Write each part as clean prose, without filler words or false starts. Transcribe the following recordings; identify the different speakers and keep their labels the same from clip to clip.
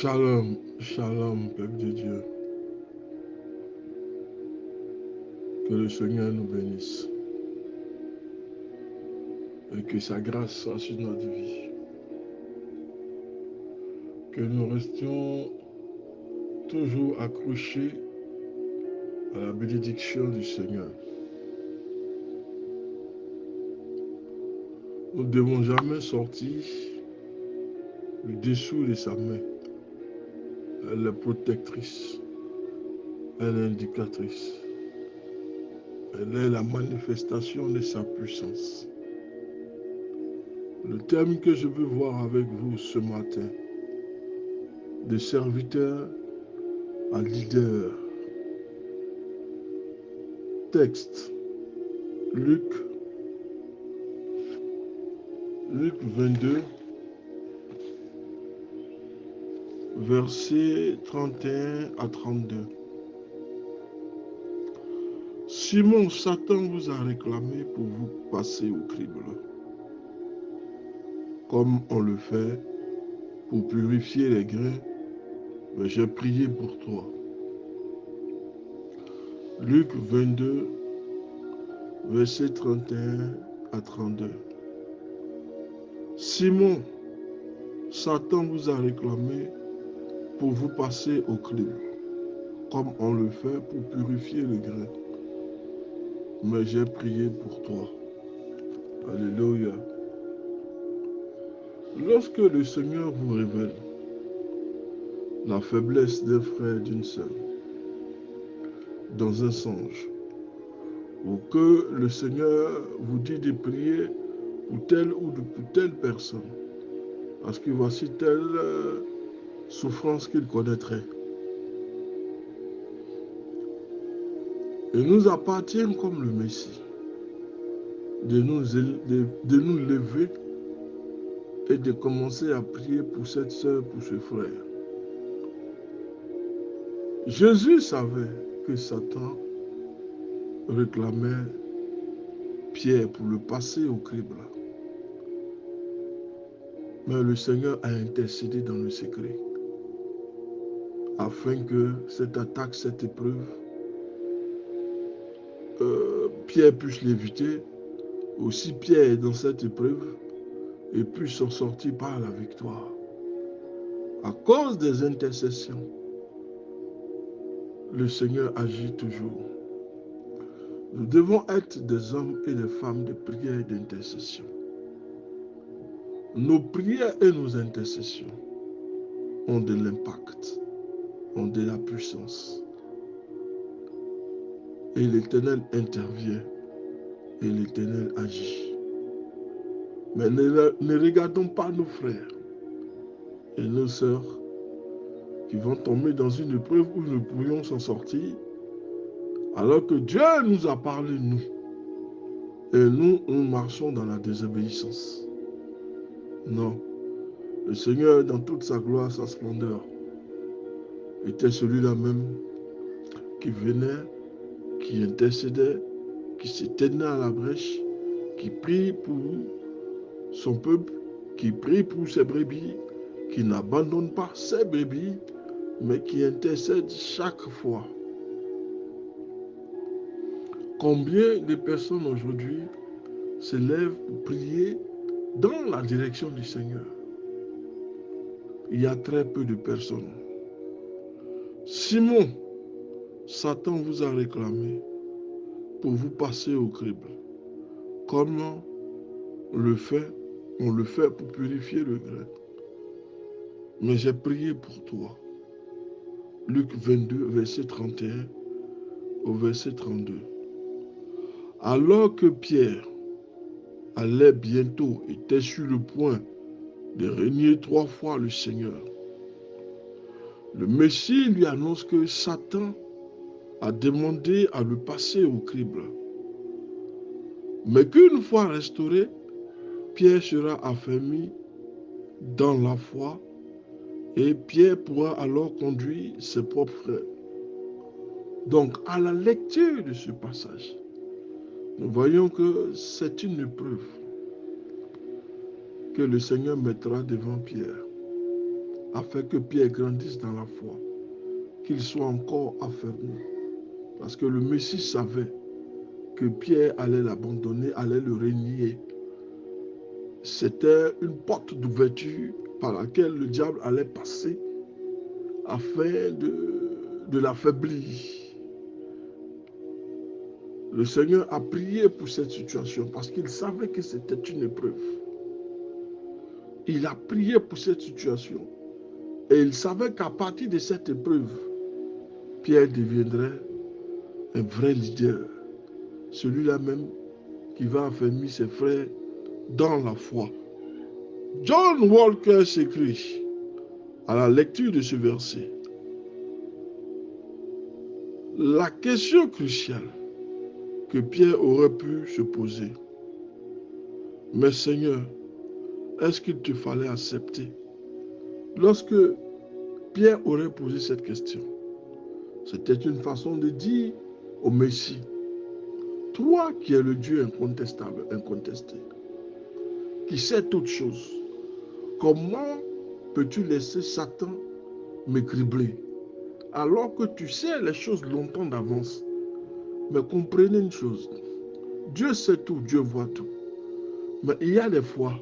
Speaker 1: Shalom, shalom, peuple de Dieu. Que le Seigneur nous bénisse et que sa grâce soit sur notre vie. Que nous restions toujours accrochés à la bénédiction du Seigneur. Nous ne devons jamais sortir du dessous de sa main. Elle est protectrice, elle est indicatrice, elle est la manifestation de sa puissance. Le thème que je veux voir avec vous ce matin, de serviteur à leader. Texte, Luc 22, versets 31 à 32. Simon, Satan vous a réclamé pour vous passer au crible, comme on le fait pour purifier les grains, mais j'ai prié pour toi. Luc 22, versets 31 à 32. Simon, Satan vous a réclamé pour vous passer au crible, comme on le fait pour purifier le grain. Mais j'ai prié pour toi. Alléluia. Lorsque le Seigneur vous révèle la faiblesse d'un frère, d'une sœur, dans un songe, ou que le Seigneur vous dit de prier pour telle ou pour telle personne, parce que voici telle souffrance qu'il connaîtrait. Il nous appartient comme le Messie de nous lever et de commencer à prier pour cette sœur, pour ce frère. Jésus savait que Satan réclamait Pierre pour le passer au crible. Mais le Seigneur a intercédé dans le secret afin que cette attaque, cette épreuve, Pierre puisse l'éviter. Aussi Pierre est dans cette épreuve et puisse s'en sortir par la victoire. À cause des intercessions, le Seigneur agit toujours. Nous devons être des hommes et des femmes de prière et d'intercession. Nos prières et nos intercessions ont de l'impact, ont de la puissance. Et l'Éternel intervient et l'Éternel agit. Mais ne regardons pas nos frères et nos sœurs qui vont tomber dans une épreuve où nous pourrions s'en sortir, alors que Dieu nous a parlé, nous. Et nous marchons dans la désobéissance. Non. Le Seigneur, dans toute sa gloire, sa splendeur, était celui-là même qui venait, qui intercédait, qui s'éteignait à la brèche, qui prie pour son peuple, qui prie pour ses brebis, qui n'abandonne pas ses brebis, mais qui intercède chaque fois. Combien de personnes aujourd'hui se lèvent pour prier dans la direction du Seigneur? Il y a très peu de personnes. Simon, Satan vous a réclamé pour vous passer au crible. Comme on le fait pour purifier le grain. Mais j'ai prié pour toi. Luc 22, verset 31 au verset 32. Alors que Pierre allait bientôt, était sur le point de renier 3 fois le Seigneur, le Messie lui annonce que Satan a demandé à le passer au crible. Mais qu'une fois restauré, Pierre sera affermi dans la foi et Pierre pourra alors conduire ses propres frères. Donc, à la lecture de ce passage, nous voyons que c'est une épreuve que le Seigneur mettra devant Pierre. afin que Pierre grandisse dans la foi, qu'il soit encore affermi. Parce que le Messie savait que Pierre allait l'abandonner, allait le renier. C'était une porte d'ouverture par laquelle le diable allait passer afin de l'affaiblir. Le Seigneur a prié pour cette situation parce qu'il savait que c'était une épreuve. Il a prié pour cette situation et il savait qu'à partir de cette épreuve, Pierre deviendrait un vrai leader, celui-là même qui va affermir ses frères dans la foi. John Walker s'écrit à la lecture de ce verset, la question cruciale que Pierre aurait pu se poser, mais Seigneur, est-ce qu'il te fallait accepter? Lorsque Pierre aurait posé cette question, c'était une façon de dire au Messie, toi qui es le Dieu incontestable, incontesté, qui sait toutes choses, comment peux-tu laisser Satan me cribler alors que tu sais les choses longtemps d'avance? Mais comprenez une chose, Dieu sait tout, Dieu voit tout. Mais il y a des fois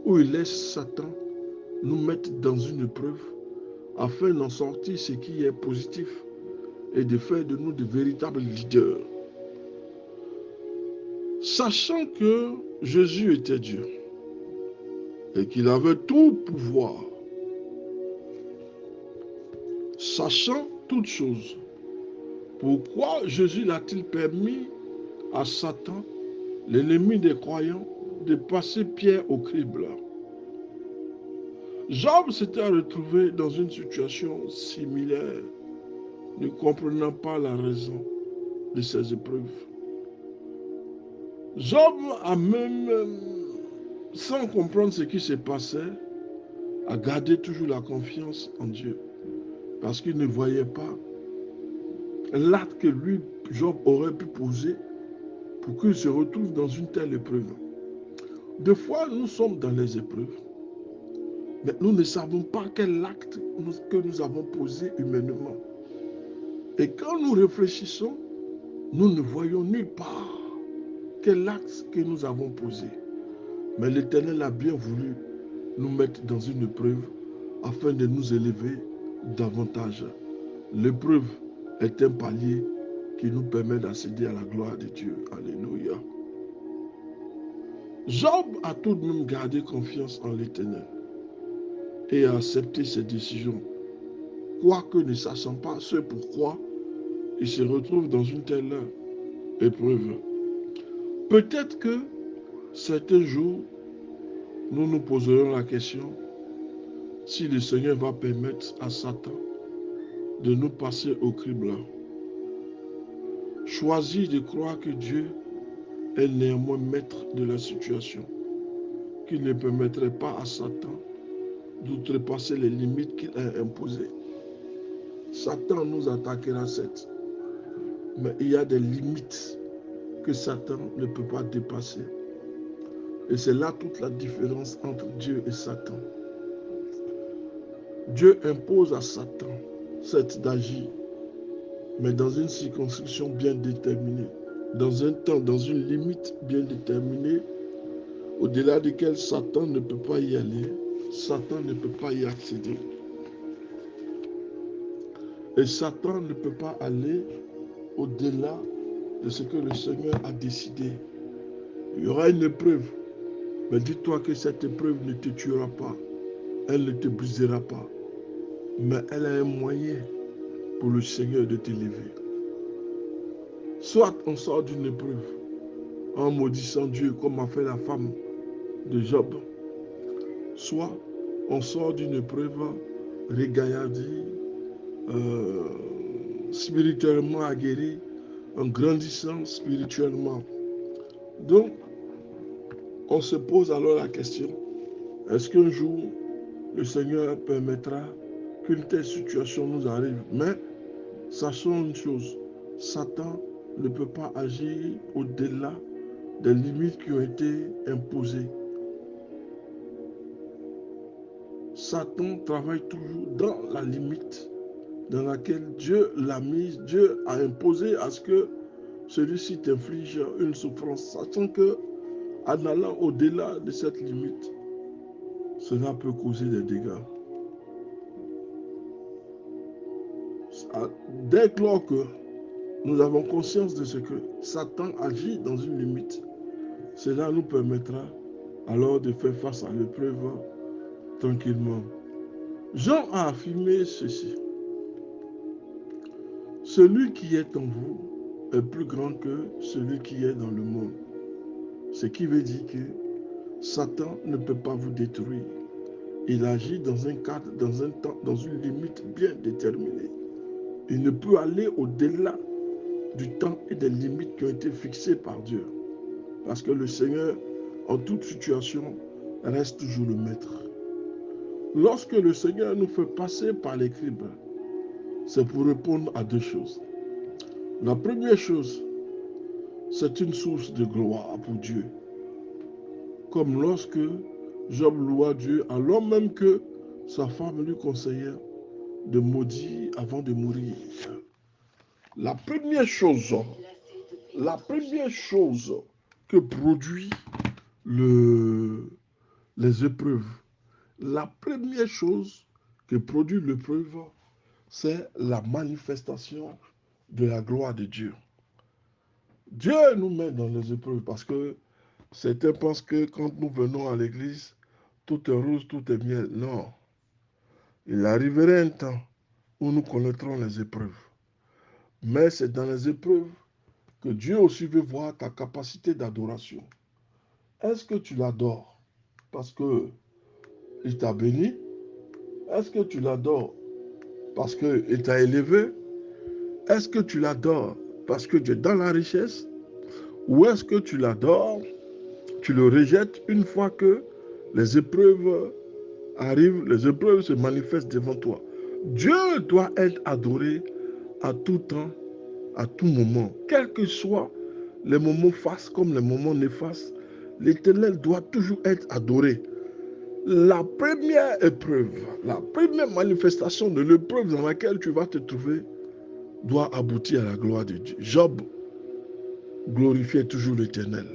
Speaker 1: où il laisse Satan nous mettre dans une épreuve afin d'en sortir ce qui est positif et de faire de nous de véritables leaders. Sachant que Jésus était Dieu et qu'il avait tout pouvoir, sachant toutes choses, pourquoi Jésus l'a-t-il permis à Satan, l'ennemi des croyants, de passer Pierre au crible? Job s'était retrouvé dans une situation similaire, ne comprenant pas la raison de ces épreuves. Job a même, sans comprendre ce qui se passait, a gardé toujours la confiance en Dieu, parce qu'il ne voyait pas l'acte que lui, Job, aurait pu poser pour qu'il se retrouve dans une telle épreuve. Des fois, nous sommes dans les épreuves, mais nous ne savons pas quel acte que nous avons posé humainement. Et quand nous réfléchissons, nous ne voyons nulle part quel acte que nous avons posé. Mais l'Éternel a bien voulu nous mettre dans une épreuve afin de nous élever davantage. L'épreuve est un palier qui nous permet d'accéder à la gloire de Dieu. Alléluia. Job a tout de même gardé confiance en l'Éternel et a accepté ses décisions, quoique ne sachant pas ce pourquoi il se retrouve dans une telle épreuve. Peut-être que certains jours, nous nous poserons la question si le Seigneur va permettre à Satan de nous passer au crible. Choisis de croire que Dieu est néanmoins maître de la situation, qu'il ne permettrait pas à Satan d'outrepasser les limites qu'il a imposées. Satan nous attaquera certes, mais il y a des limites que Satan ne peut pas dépasser. Et c'est là toute la différence entre Dieu et Satan. Dieu impose à Satan, certes, d'agir, mais dans une circonscription bien déterminée, dans un temps, dans une limite bien déterminée, au-delà duquel Satan ne peut pas y aller, Satan ne peut pas y accéder. Et Satan ne peut pas aller au-delà de ce que le Seigneur a décidé. Il y aura une épreuve, mais dis-toi que cette épreuve ne te tuera pas, elle ne te brisera pas, mais elle a un moyen pour le Seigneur de t'élever. Soit on sort d'une épreuve en maudissant Dieu comme a fait la femme de Job, soit on sort d'une épreuve régaillardie, spirituellement aguerri, en grandissant spirituellement. Donc, on se pose alors la question, est-ce qu'un jour, le Seigneur permettra qu'une telle situation nous arrive? Mais sachons une chose, Satan ne peut pas agir au-delà des limites qui ont été imposées. Satan travaille toujours dans la limite dans laquelle Dieu l'a mise, Dieu a imposé à ce que celui-ci t'inflige une souffrance, sachant que en allant au-delà de cette limite, cela peut causer des dégâts. Dès lors que nous avons conscience de ce que Satan agit dans une limite, cela nous permettra alors de faire face à l'épreuve tranquillement. Jean a affirmé ceci. Celui qui est en vous est plus grand que celui qui est dans le monde. Ce qui veut dire que Satan ne peut pas vous détruire. Il agit dans un cadre, dans un temps, dans une limite bien déterminée. Il ne peut aller au-delà du temps et des limites qui ont été fixées par Dieu. Parce que le Seigneur, en toute situation, reste toujours le maître. Lorsque le Seigneur nous fait passer par les cribles, c'est pour répondre à deux choses. La première chose, c'est une source de gloire pour Dieu. Comme lorsque Job loua Dieu, alors même que sa femme lui conseillait de maudire avant de mourir. La première chose que produit les épreuves, la première chose que produit l'épreuve, c'est la manifestation de la gloire de Dieu. Dieu nous met dans les épreuves parce que certains pensent que quand nous venons à l'église, tout est rose, tout est miel. Non. Il arriverait un temps où nous connaîtrons les épreuves. Mais c'est dans les épreuves que Dieu aussi veut voir ta capacité d'adoration. Est-ce que tu l'adores parce qu'il t'a béni? Est-ce que tu l'adores parce qu'il t'a élevé? Est-ce que tu l'adores parce que tu es dans la richesse? Ou est-ce que tu l'adores, tu le rejettes une fois que les épreuves arrivent, les épreuves se manifestent devant toi? Dieu doit être adoré à tout temps, à tout moment. Quels que soient les moments fastes comme les moments néfastes, l'Éternel doit toujours être adoré. La première épreuve, la première manifestation de l'épreuve dans laquelle tu vas te trouver doit aboutir à la gloire de Dieu. Job glorifiait toujours l'Éternel.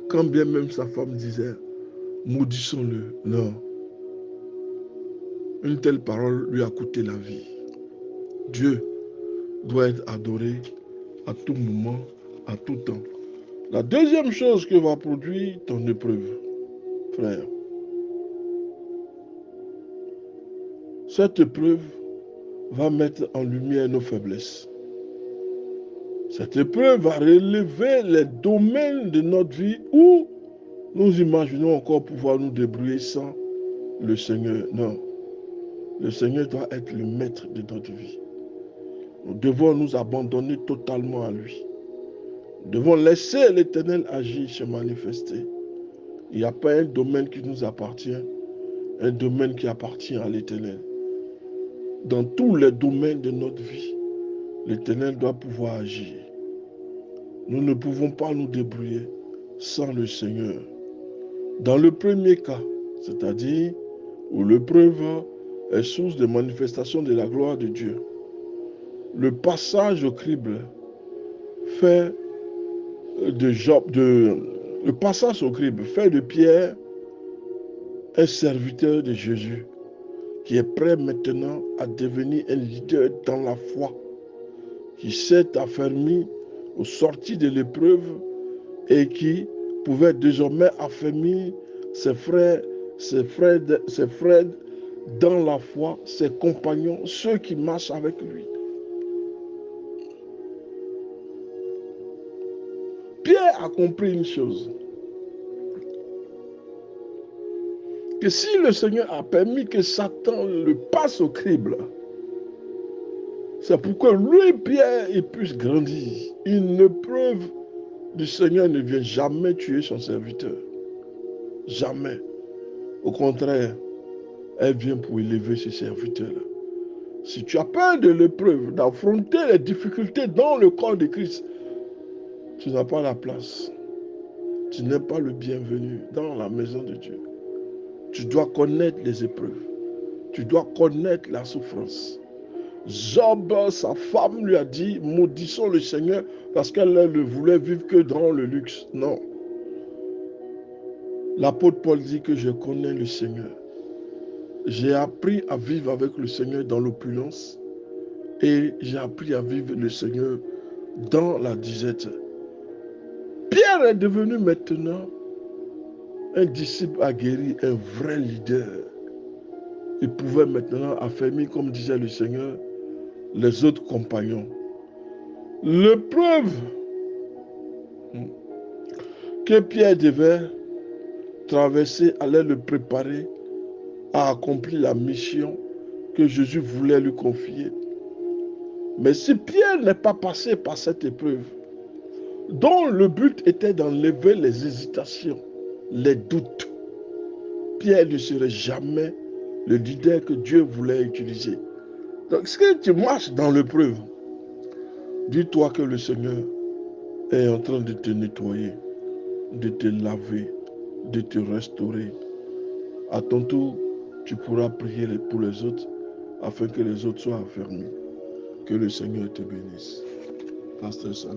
Speaker 1: Quand bien même sa femme disait, maudissons-le. Non. Une telle parole lui a coûté la vie. Dieu doit être adoré à tout moment, à tout temps. La deuxième chose que va produire ton épreuve, frère, cette épreuve va mettre en lumière nos faiblesses. Cette épreuve va relever les domaines de notre vie où nous imaginons encore pouvoir nous débrouiller sans le Seigneur. Non. Le Seigneur doit être le maître de notre vie. Nous devons nous abandonner totalement à lui. Nous devons laisser l'Éternel agir, se manifester. Il n'y a pas un domaine qui nous appartient, un domaine qui appartient à l'Éternel. Dans tous les domaines de notre vie, l'Éternel doit pouvoir agir. Nous ne pouvons pas nous débrouiller sans le Seigneur. Dans le premier cas, c'est-à-dire où l'épreuve est source de manifestation de la gloire de Dieu, le passage au crible fait le passage au crible fait de Pierre un serviteur de Jésus qui est prêt maintenant à devenir un leader dans la foi, qui s'est affermi aux sorties de l'épreuve et qui pouvait désormais affermir ses frères dans la foi, ses compagnons, ceux qui marchent avec lui. Pierre a compris une chose, que si le Seigneur a permis que Satan le passe au crible, c'est pour que lui, Pierre, il puisse grandir. Une épreuve du Seigneur ne vient jamais tuer son serviteur. Jamais. Au contraire, elle vient pour élever ses serviteurs-là. Si tu as peur de l'épreuve, d'affronter les difficultés dans le corps de Christ, tu n'as pas la place. Tu n'es pas le bienvenu dans la maison de Dieu. Tu dois connaître les épreuves. tu dois connaître la souffrance. Job, sa femme lui a dit, maudissons le Seigneur parce qu'elle ne voulait vivre que dans le luxe. Non. L'apôtre Paul dit que je connais le Seigneur. J'ai appris à vivre avec le Seigneur dans l'opulence et j'ai appris à vivre le Seigneur dans la disette. Pierre est devenu maintenant un disciple aguerri, un vrai leader. Il pouvait maintenant affermir, comme disait le Seigneur, les autres compagnons. L'épreuve que Pierre devait traverser allait le préparer à accomplir la mission que Jésus voulait lui confier. Mais si Pierre n'est pas passé par cette épreuve, dont le but était d'enlever les hésitations, les doutes, Pierre ne serait jamais le leader que Dieu voulait utiliser. Donc, si tu marches dans l'épreuve, dis-toi que le Seigneur est en train de te nettoyer, de te laver, de te restaurer. À ton tour, tu pourras prier pour les autres afin que les autres soient affermis. Que le Seigneur te bénisse. Pasteur Sam.